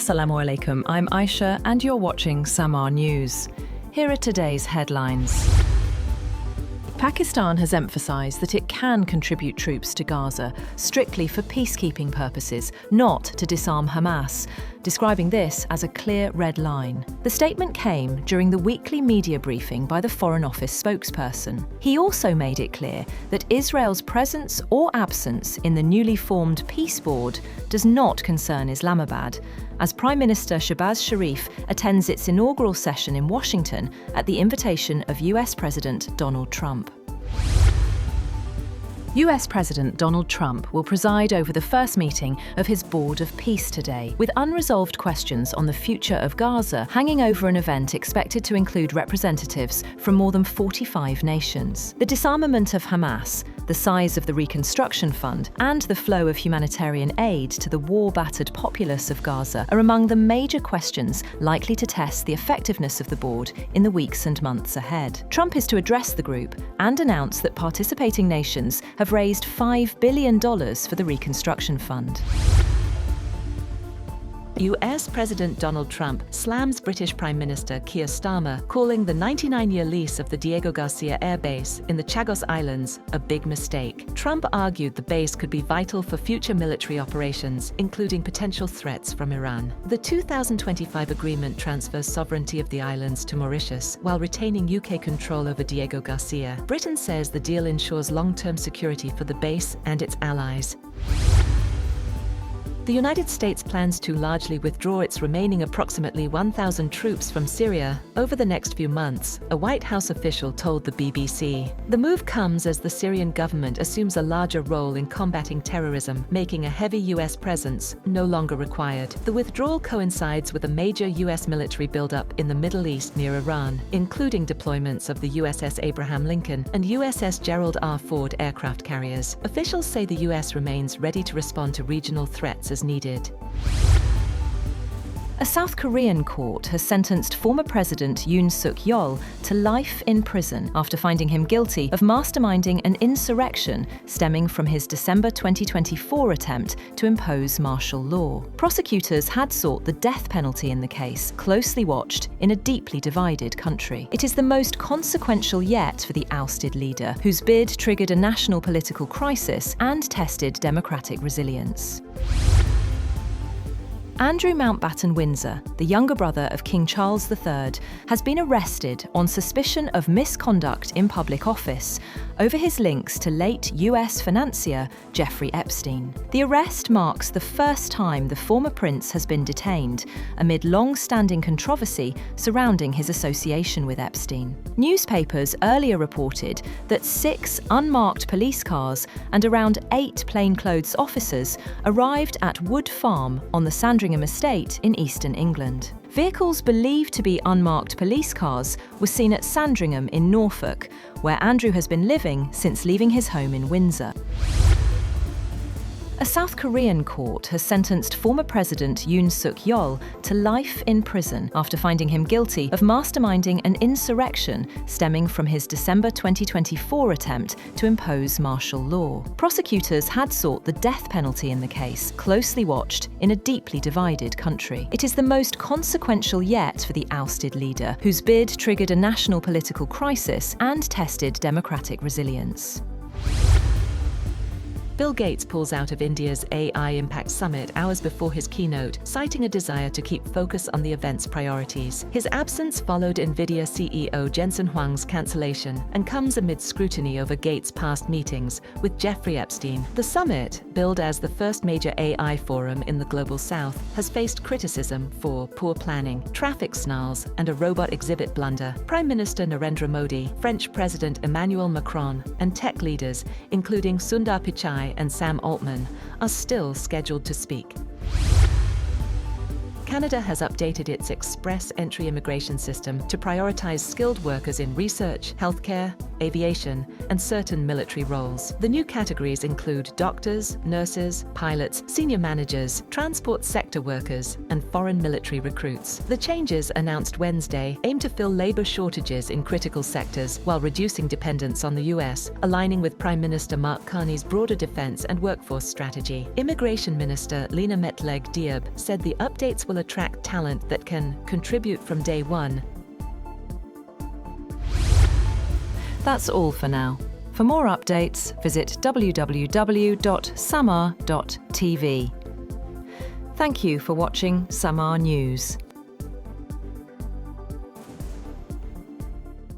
Assalamu alaikum, I'm Aisha and you're watching Samaa News. Here are today's headlines. Pakistan has emphasised that it can contribute troops to Gaza strictly for peacekeeping purposes, not to disarm Hamas, describing this as a clear red line. The statement came during the weekly media briefing by the Foreign Office spokesperson. He also made it clear that Israel's presence or absence in the newly formed Peace Board does not concern Islamabad, as Prime Minister Shehbaz Sharif attends its inaugural session in Washington at the invitation of US President Donald Trump. US President Donald Trump will preside over the first meeting of his Board of Peace today, with unresolved questions on the future of Gaza hanging over an event expected to include representatives from more than 45 nations. The disarmament of Hamas, the size of the reconstruction fund, and the flow of humanitarian aid to the war-battered populace of Gaza are among the major questions likely to test the effectiveness of the board in the weeks and months ahead. Trump is to address the group and announce that participating nations have raised $5 billion for the reconstruction fund. US President Donald Trump slams British Prime Minister Keir Starmer, calling the 99-year lease of the Diego Garcia air base in the Chagos Islands a big mistake. Trump argued the base could be vital for future military operations, including potential threats from Iran. The 2025 agreement transfers sovereignty of the islands to Mauritius while retaining UK control over Diego Garcia. Britain says the deal ensures long-term security for the base and its allies. The United States plans to largely withdraw its remaining approximately 1,000 troops from Syria over the next few months, a White House official told the BBC. The move comes as the Syrian government assumes a larger role in combating terrorism, making a heavy US presence no longer required. The withdrawal coincides with a major US military buildup in the Middle East near Iran, including deployments of the USS Abraham Lincoln and USS Gerald R. Ford aircraft carriers. Officials say the US remains ready to respond to regional threats as needed. A South Korean court has sentenced former President Yoon Yeol to life in prison after finding him guilty of masterminding an insurrection stemming from his December 2024 attempt to impose martial law. Prosecutors had sought the death penalty in the case, closely watched in a deeply divided country. It is the most consequential yet for the ousted leader, whose bid triggered a national political crisis and tested democratic resilience. Andrew Mountbatten Windsor, the younger brother of King Charles III, has been arrested on suspicion of misconduct in public office over his links to late US financier Jeffrey Epstein. The arrest marks the first time the former prince has been detained, amid long-standing controversy surrounding his association with Epstein. Newspapers earlier reported that 6 unmarked police cars and around 8 plainclothes officers arrived at Wood Farm on the Sandringham estate in eastern England. Vehicles believed to be unmarked police cars were seen at Sandringham in Norfolk, where Andrew has been living since leaving his home in Windsor. A South Korean court has sentenced former President Yoon Yeol to life in prison after finding him guilty of masterminding an insurrection stemming from his December 2024 attempt to impose martial law. Prosecutors had sought the death penalty in the case, closely watched in a deeply divided country. It is the most consequential yet for the ousted leader, whose bid triggered a national political crisis and tested democratic resilience. Bill Gates pulls out of India's AI Impact Summit hours before his keynote, citing a desire to keep focus on the event's priorities. His absence followed NVIDIA CEO Jensen Huang's cancellation and comes amid scrutiny over Gates' past meetings with Jeffrey Epstein. The summit, billed as the first major AI forum in the Global South, has faced criticism for poor planning, traffic snarls, and a robot exhibit blunder. Prime Minister Narendra Modi, French President Emmanuel Macron, and tech leaders, including Sundar Pichai and Sam Altman, are still scheduled to speak. Canada has updated its express entry immigration system to prioritize skilled workers in research, healthcare, aviation, and certain military roles. The new categories include doctors, nurses, pilots, senior managers, transport sector workers, and foreign military recruits. The changes announced Wednesday aim to fill labor shortages in critical sectors while reducing dependence on the US, aligning with Prime Minister Mark Carney's broader defense and workforce strategy. Immigration Minister Lena Metleg-Diab said the updates will attract talent that can contribute from day one. That's all for now. For more updates, visit www.samaa.tv. Thank you for watching Samaa News.